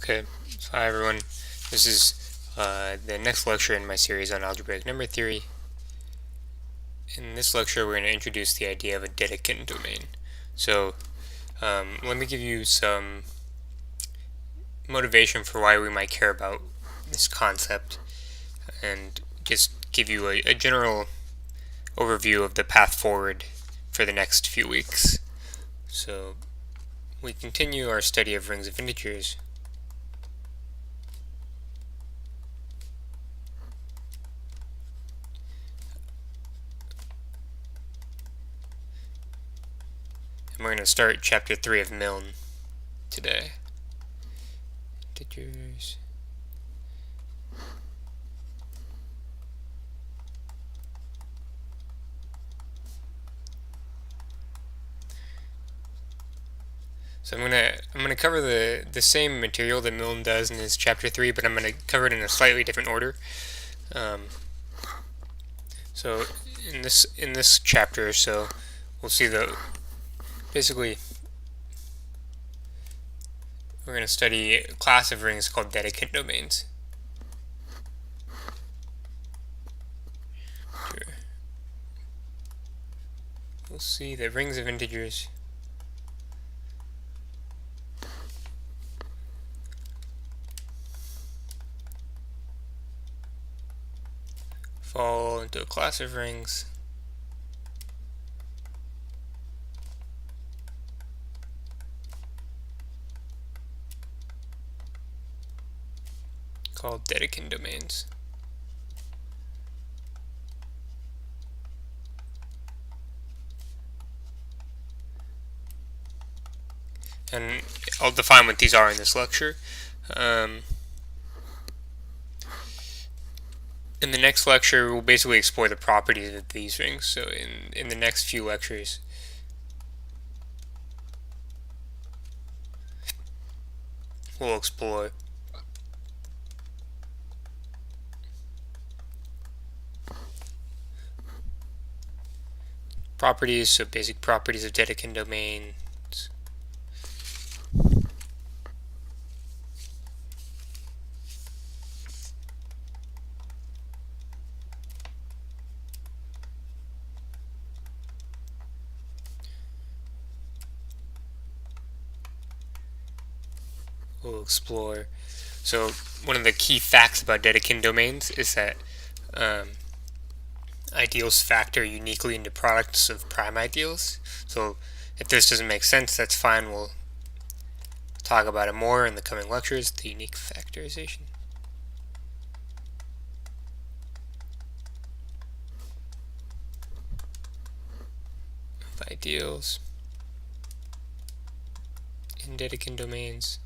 Okay, so hi everyone. This is the next lecture in my series on algebraic number theory. In this lecture, we're going to introduce the idea of a Dedekind domain. So, let me give you some motivation for why we might care about this concept, and just give you a general overview of the path forward for the next few weeks. So, we continue our study of rings of integers. And we're going to start chapter 3 of Milne today. Integers. So I'm gonna cover the same material that Milne does in his chapter 3, but I'm gonna cover it in a slightly different order. So in this chapter, so we'll see basically we're gonna study a class of rings called Dedekind domains. We'll see that rings of integers fall into a class of rings called Dedekind domains. And I'll define what these are in this lecture. In the next lecture, we'll basically explore the properties of these rings. So in the next few lectures, we'll explore properties, so basic properties of Dedekind domains. We'll explore. So one of the key facts about Dedekind domains is that ideals factor uniquely into products of prime ideals. So if this doesn't make sense, that's fine. We'll talk about it more in the coming lectures, the unique factorization of ideals in Dedekind domains.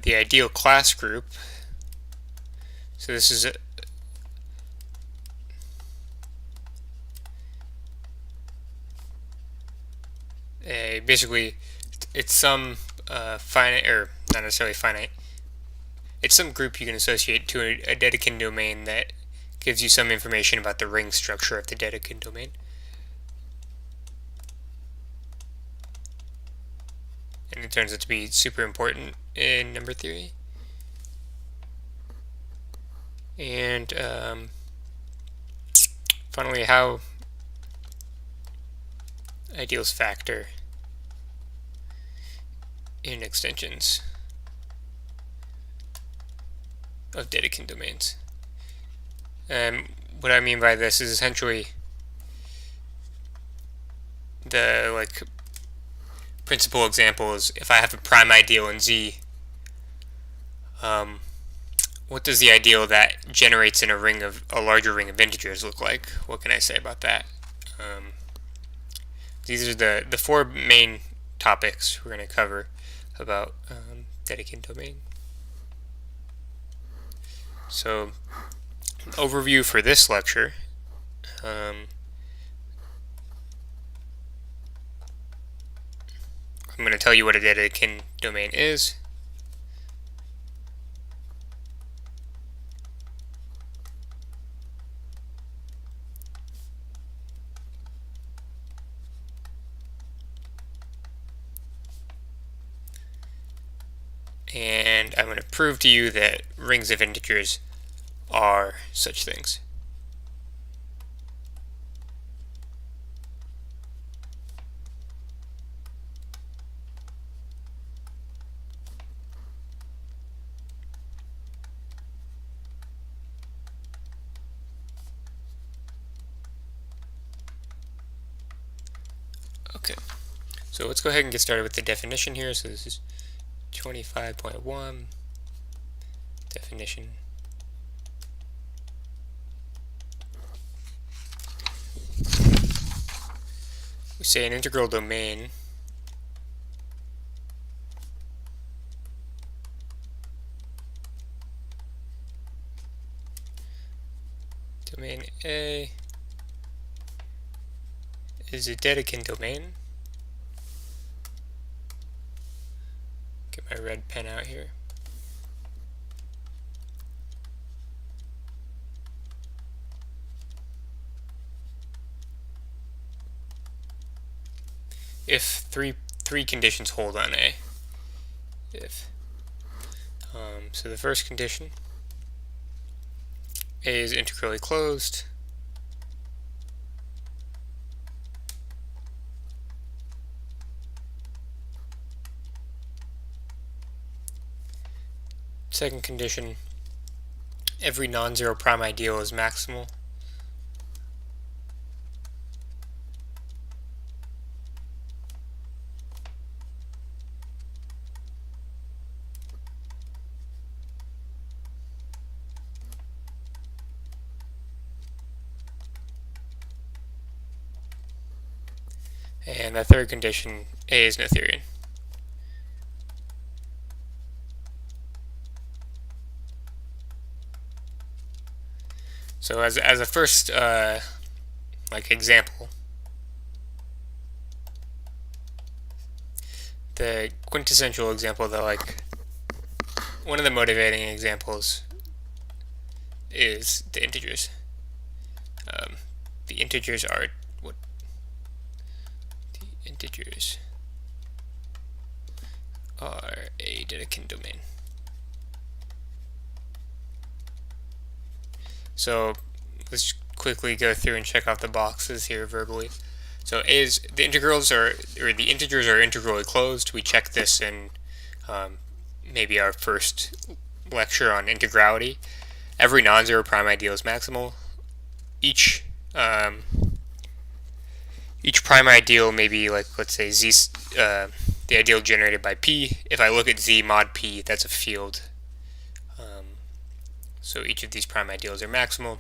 The ideal class group. So this is basically it's some finite, or not necessarily finite. It's some group you can associate to a Dedekind domain that gives you some information about the ring structure of the Dedekind domain. And it turns out to be super important in number theory. And finally, how ideals factor in extensions of Dedekind domains. And what I mean by this is essentially the principal example is if I have a prime ideal in Z, what does the ideal that generates in a larger ring of integers look like? What can I say about that? These are the four main topics we're going to cover about Dedekind domain. So, overview for this lecture. I'm going to tell you what a Dedekind domain is. and I'm going to prove to you that rings of integers are such things. Okay, so let's go ahead and get started with the definition here. So this is 25.1 definition. We say an integral domain A is a Dedekind domain. Get my red pen out here. If three conditions hold on A. So the first condition, A is integrally closed. Second condition, every non-zero prime ideal is maximal. And the third condition, A is Noetherian. So as a first example, the quintessential example that one of the motivating examples is the integers. The integers are what? The integers are a Dedekind domain. So let's quickly go through and check off the boxes here verbally. So the integers are integrally closed. We check this in maybe our first lecture on integrality. Every non-zero prime ideal is maximal. Each prime ideal may be let's say z, the ideal generated by P. If I look at Z mod P, that's a field. So each of these prime ideals are maximal.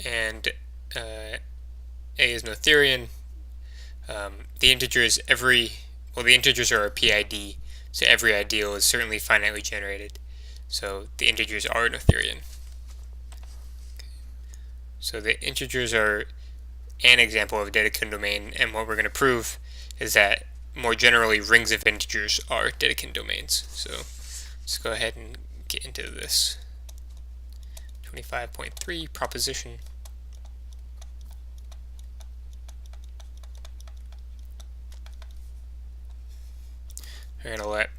And A is Noetherian. The integers are a PID, so every ideal is certainly finitely generated. So the integers are Noetherian. So the integers are an example of a Dedekind domain, and what we're going to prove is that more generally rings of integers are Dedekind domains. So let's go ahead and get into this. 25.3 proposition. We're going to let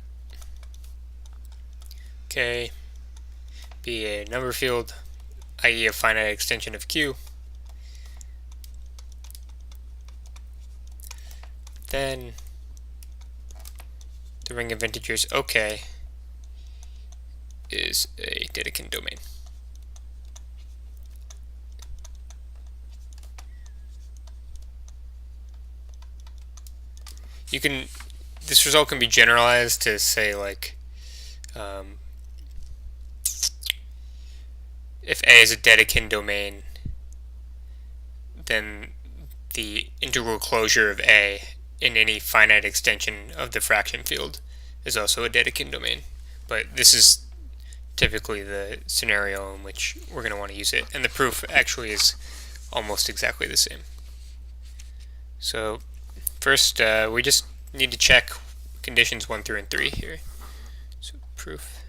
K be a number field, i.e. a finite extension of Q. Then the ring of integers OK is a Dedekind domain. This result can be generalized to say if A is a Dedekind domain, then the integral closure of A in any finite extension of the fraction field is also a Dedekind domain. But this is typically the scenario in which we're going to want to use it, and the proof actually is almost exactly the same. So first, we just need to check conditions 1 through and 3 here. So proof.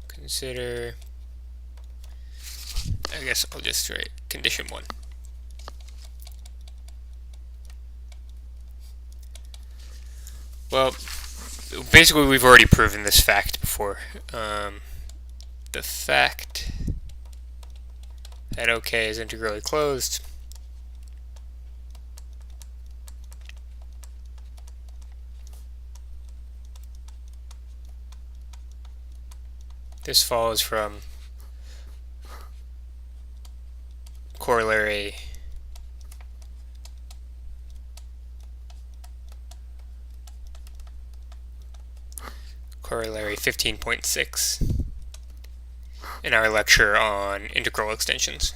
Consider, I guess I'll just write condition 1. Well, basically we've already proven this fact before. The fact that OK is integrally closed this follows from corollary corollary 15.6 in our lecture on integral extensions.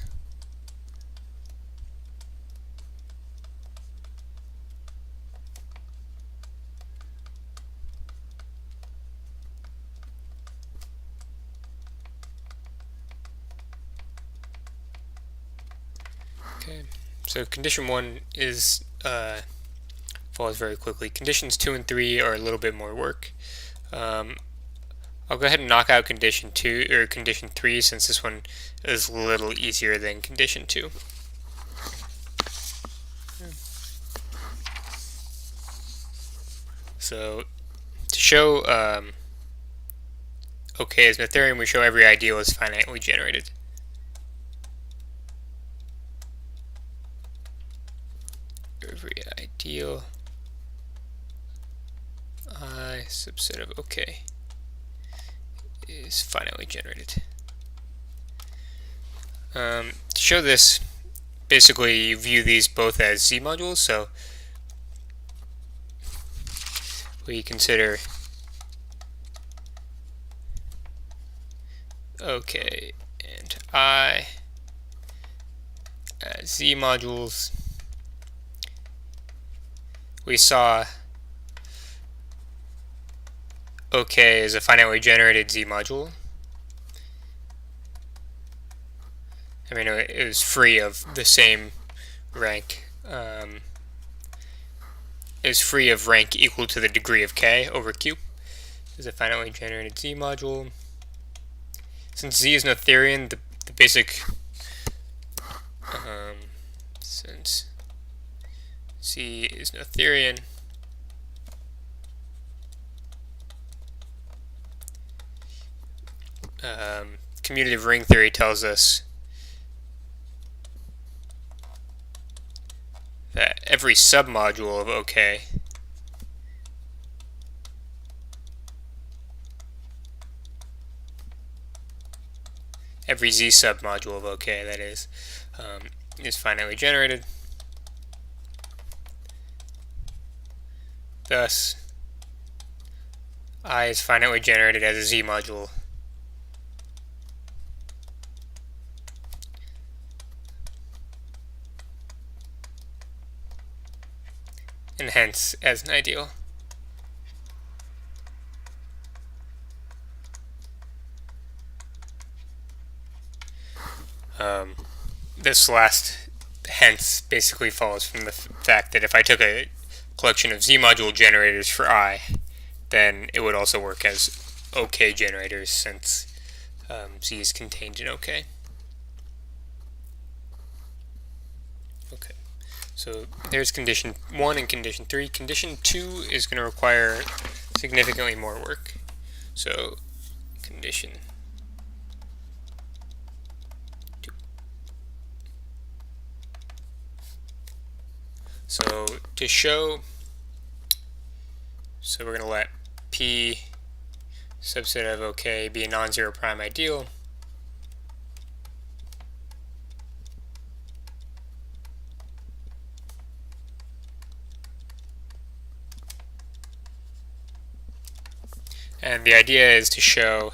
Okay, so condition 1 is follows very quickly. Conditions 2 and 3 are a little bit more work. I'll go ahead and knock out condition 2 or condition 3 since this one is a little easier than condition 2. So to show OK is Noetherian, we show every ideal is finitely generated. Every ideal I subset of OK is finitely generated. To show this, basically you view these both as Z modules, so we consider OK and I as Z modules. We saw OK is a finitely generated Z module. I mean, it was free of the same rank. It was free of rank equal to the degree of k over q. Is a finitely generated Z module. Since Z is Noetherian, the basic since Z is Noetherian, commutative ring theory tells us that every submodule of OK every Z submodule of OK, that is finitely generated. Thus, I is finitely generated as a Z module. And hence as an ideal. This last hence basically follows from the fact that if I took a collection of Z module generators for I, then it would also work as OK generators since Z is contained in OK. Okay, so there's condition 1 and condition 3. Condition 2 is going to require significantly more work. So condition 2. So to show, so we're going to let P subset of OK be a non-zero prime ideal. And the idea is to show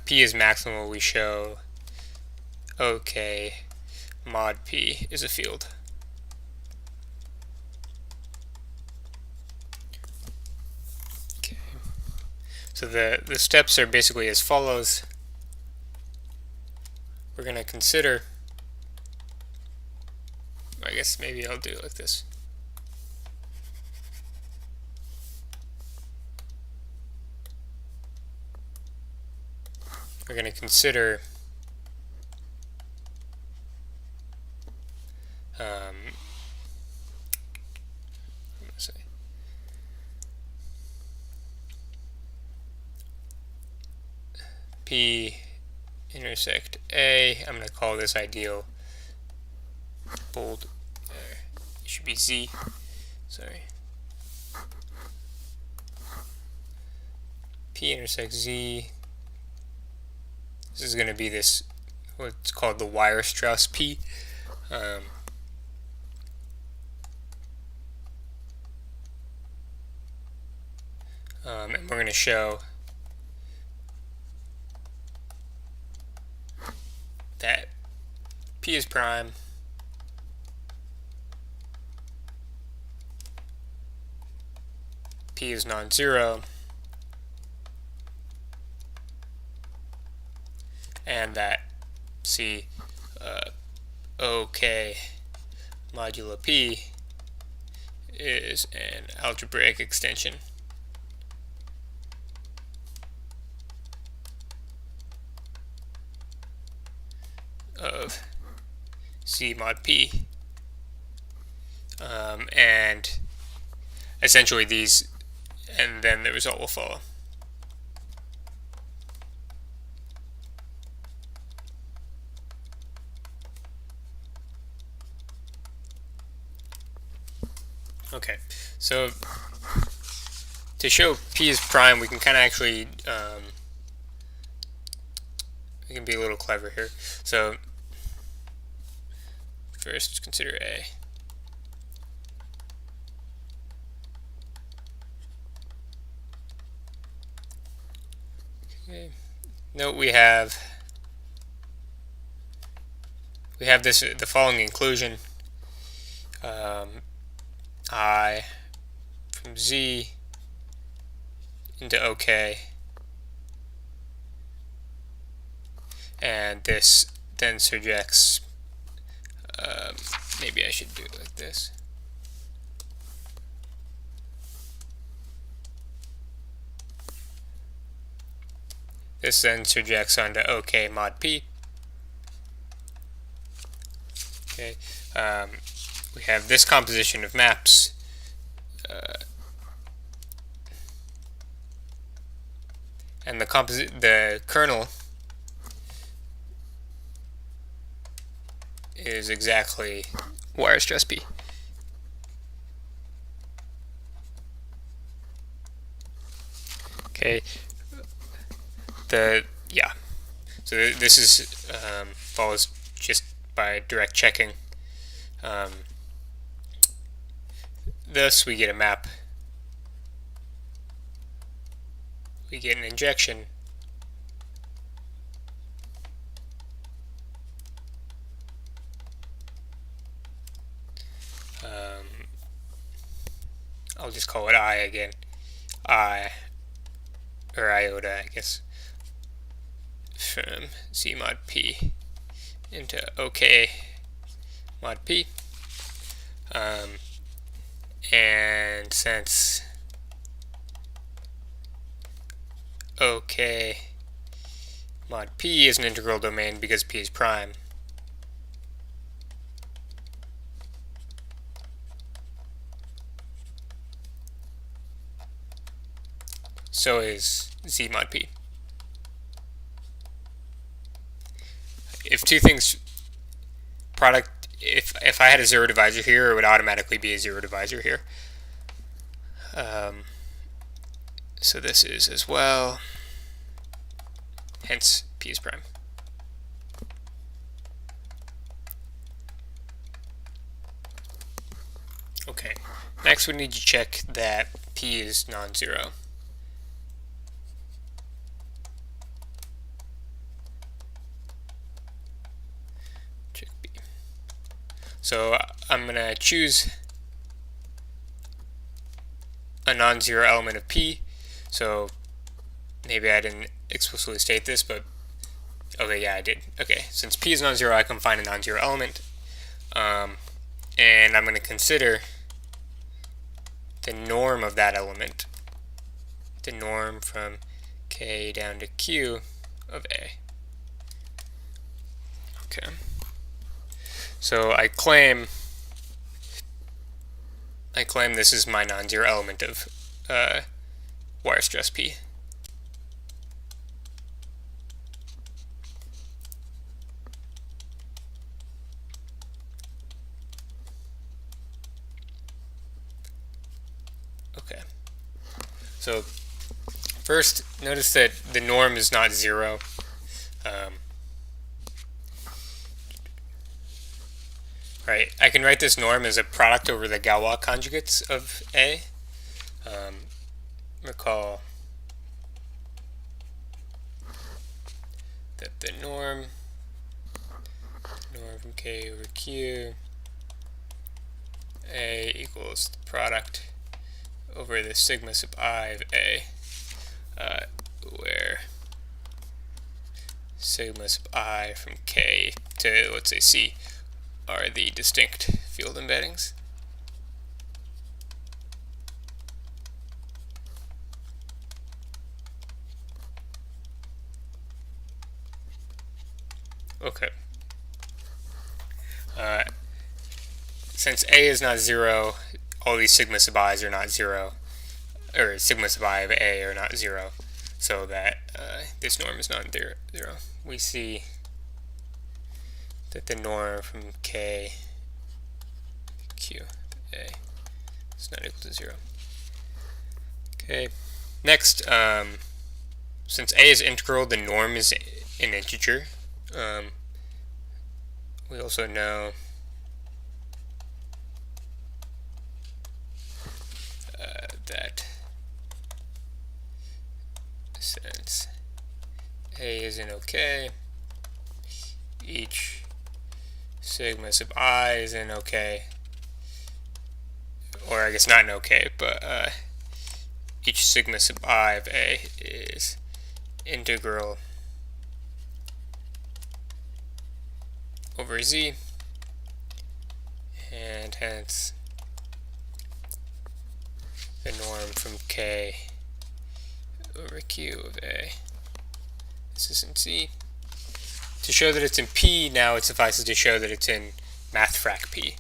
P is maximal, we show OK mod P is a field. Okay. So the steps are basically as follows. We're going to consider, I guess maybe I'll do it like this. We're going to consider P intersect A. I'm going to call this ideal bold. It should be Z. Sorry. P intersects Z. This is going to be this, what's called the Weierstrass P. And we're going to show that P is prime, P is non-zero, and that C OK modulo P is an algebraic extension of C mod P. And essentially these, and then the result will follow. Okay, so to show P is prime, we can kind of actually, we can be a little clever here. So first consider A. Okay. Note we have this, the following inclusion. I from Z into OK, and this then surjects, maybe I should do it like this. This then surjects onto OK mod P. Okay. We have this composition of maps, and the kernel is exactly Weierstrass P. Okay. So this is follows just by direct checking. Thus, we get a map. We get an injection. I'll just call it I again. Or iota, I guess. From Z mod P into OK mod P. And since OK mod P is an integral domain because P is prime, so is Z mod P. If two things product, if I had a zero divisor here, it would automatically be a zero divisor here. So this is as well, hence P is prime. Okay, next we need to check that P is non-zero. Check B. So I'm going to choose a non-zero element of P. So maybe I didn't explicitly state this, but okay, yeah, I did. Okay, since P is non-zero, I can find a non-zero element. And I'm going to consider the norm of that element, the norm from K down to Q of A. Okay. So I claim this is my non-zero element of Weierstrass P. So first, notice that the norm is not 0. Right, I can write this norm as a product over the Galois conjugates of A. Recall that the norm from K over Q A equals the product over the sigma sub I of A, where sigma sub I from K to, let's say, C are the distinct field embeddings. Okay. Since A is not 0, all these sigma sub i's are not 0, or sigma sub I of A are not 0, so that this norm is not 0. We see that the norm from K Q A is not equal to 0. Okay. Next, since A is integral, the norm is an integer. We also know that since A is in OK, each sigma sub I is in OK, or I guess not in OK, but each sigma sub I of A is integral over Z, and hence the norm from K over Q of A. This is in C. To show that it's in P, now it suffices to show that it's in math frac P.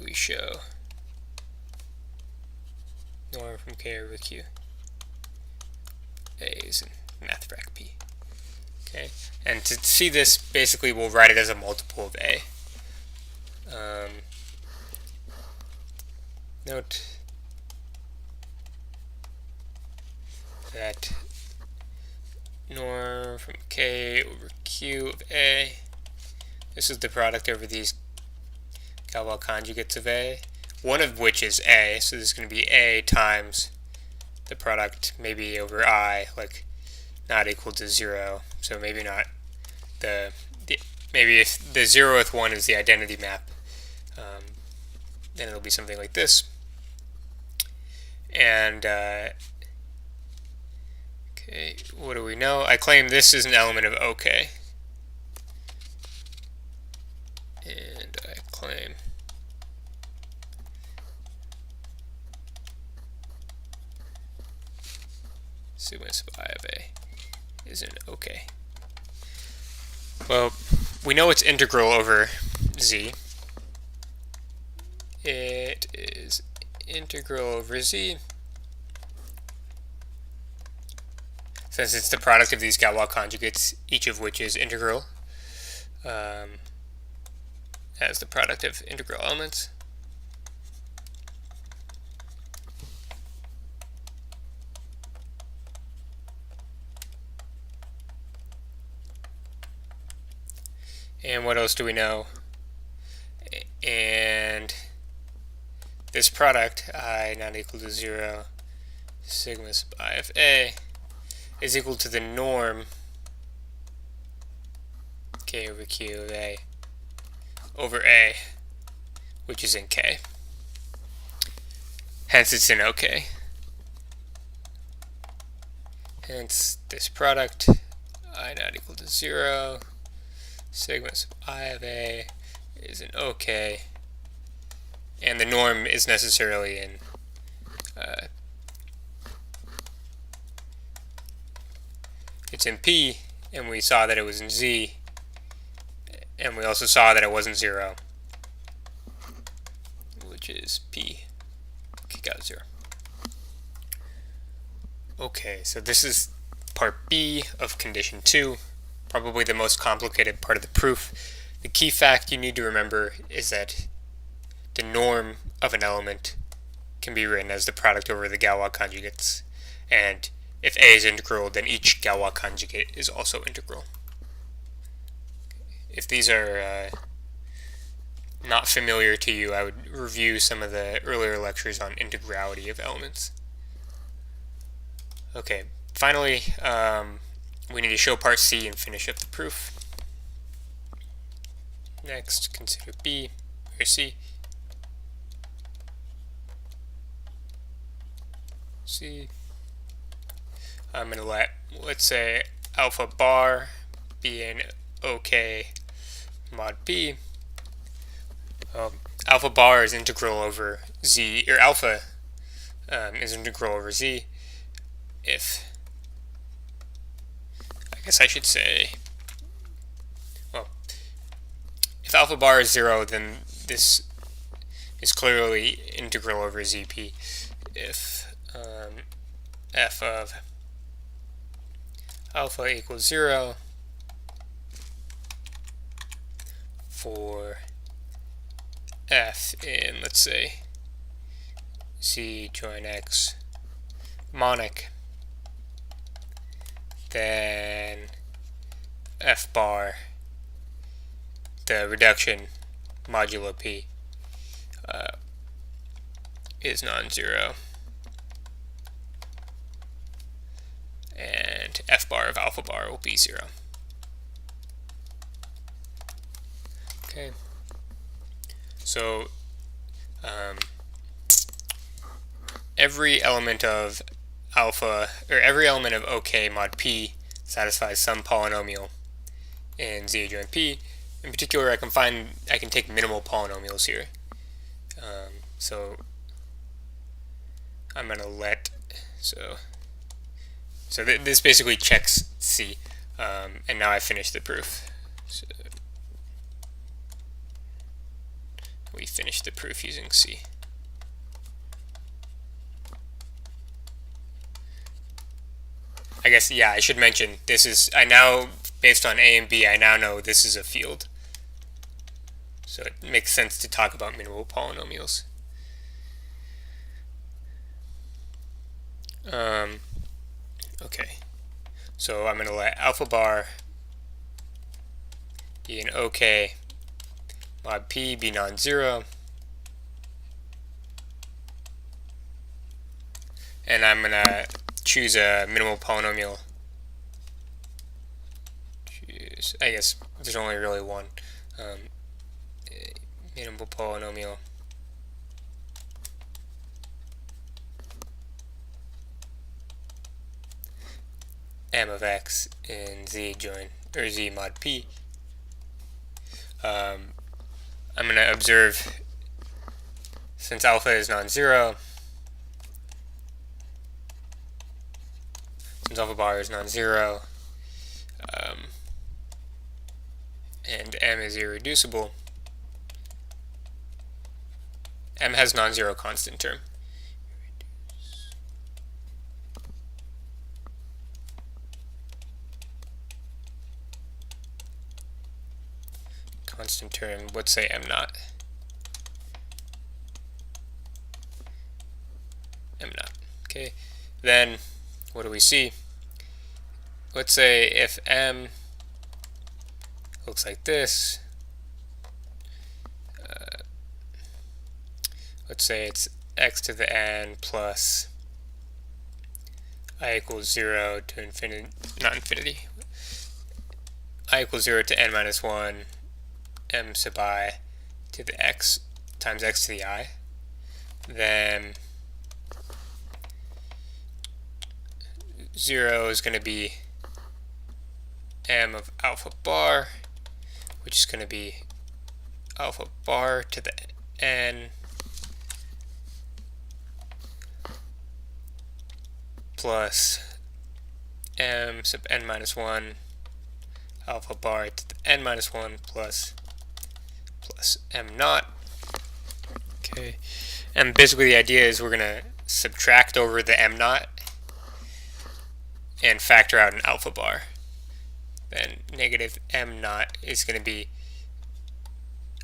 We show norm from K over Q A is in math frac P. Okay, and to see this, basically we'll write it as a multiple of A. Note that norm from K over Q of A, this is the product over these Galois conjugates of A, one of which is A, so this is going to be A times the product maybe over I, like not equal to 0, so maybe not maybe if the 0th one is the identity map, then it'll be something like this. And okay, what do we know? I claim this is an element of OK, and I claim sigma sub I of A is an OK. Well, we know it's integral over Z. It is integral over Z. Since it's the product of these Galois conjugates, each of which is integral, as the product of integral elements. And what else do we know? And this product, I not equal to 0, sigma sub I of A, is equal to the norm K over Q of A over A, which is in K. Hence it's in OK. Hence this product, I not equal to 0, sigma sub I of A is in OK, and the norm is necessarily in it's in P, and we saw that it was in Z, and we also saw that it wasn't 0, which is P kick out 0. Okay, so this is part B of condition 2, probably the most complicated part of the proof. The key fact you need to remember is that the norm of an element can can be written as the product over the Galois conjugates. And if A is integral, then each Galois conjugate is also integral. If these are not familiar to you, I would review some of the earlier lectures on integrality of elements. Okay, finally, we need to show part C and finish up the proof. Next, consider B or C. I'm going to let's say alpha bar be an OK mod P. Alpha bar is integral over Z, or alpha is integral over Z if, I guess I should say, well, if alpha bar is 0, then this is clearly integral over ZP. If f of alpha equals 0 for f in, let's say, Z join X monic, then f bar, the reduction modulo P, is non-zero, and f bar of alpha bar will be 0. Okay, so every element of alpha, or every element of OK mod P satisfies some polynomial in Z adjoint P. In particular, I can take minimal polynomials here. So I'm going to this basically checks C, and now I finished the proof. So we finished the proof using C. I guess, yeah, I should mention, this is, based on A and B, I now know this is a field. So it makes sense to talk about minimal polynomials. Okay, so I'm going to let alpha bar be an OK mod P be non-zero, and I'm going to choose a minimal polynomial. I guess there's only really one. Minimal polynomial m of x in Z join, or Z mod P. I'm going to observe, since alpha is non-zero, since alpha bar is non-zero, and m is irreducible, m has non-zero constant term. Constant term, let's say m naught. M naught. Okay, then what do we see? Let's say if m looks like this, let's say it's x to the n plus I equals 0 to infinity, not infinity, I equals 0 to n minus 1 m sub I to the x times x to the I, then 0 is going to be m of alpha bar, which is going to be alpha bar to the n plus m sub n minus 1 alpha bar to the n minus 1 plus m naught. Okay, and basically the idea is we're going to subtract over the m naught and factor out an alpha bar. Then negative m naught is going to be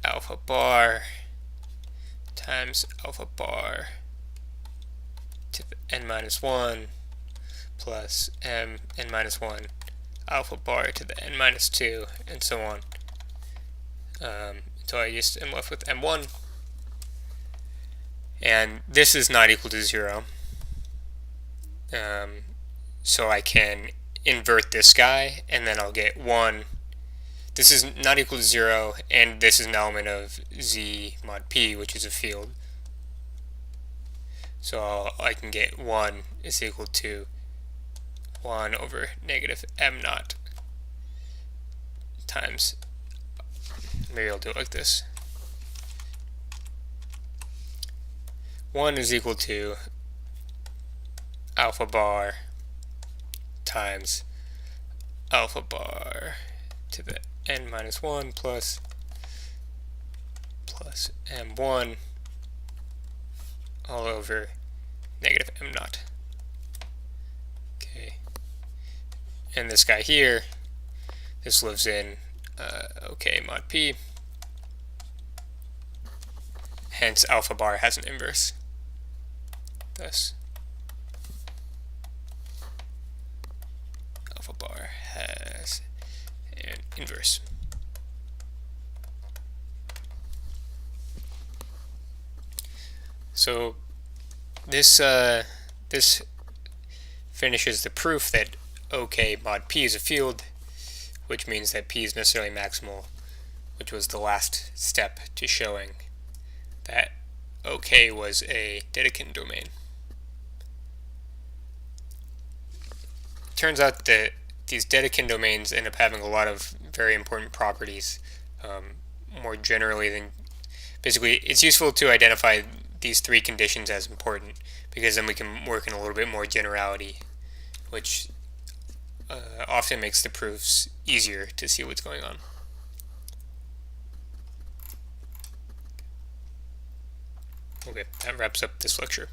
alpha bar times alpha bar to the n minus 1 plus m n minus 1 alpha bar to the n minus 2, and so on, until I just am left with m1. And this is not equal to 0. So I can invert this guy, and then I'll get 1. This is not equal to 0, and this is an element of z mod p, which is a field. So I can get 1 is equal to 1 over negative m naught times, maybe I'll do it like this. 1 is equal to alpha bar times alpha bar to the n minus 1 plus m1 all over negative m naught. Okay, and this guy here, this lives in OK mod p, hence alpha bar has an inverse. Thus, alpha bar has an inverse. So this finishes the proof that OK mod p is a field, which means that p is necessarily maximal, which was the last step to showing that OK was a Dedekind domain. Turns out that these Dedekind domains end up having a lot of very important properties, more generally than basically it's useful to identify these 3 conditions as important, because then we can work in a little bit more generality, which often makes the proofs easier to see what's going on. Okay, that wraps up this lecture.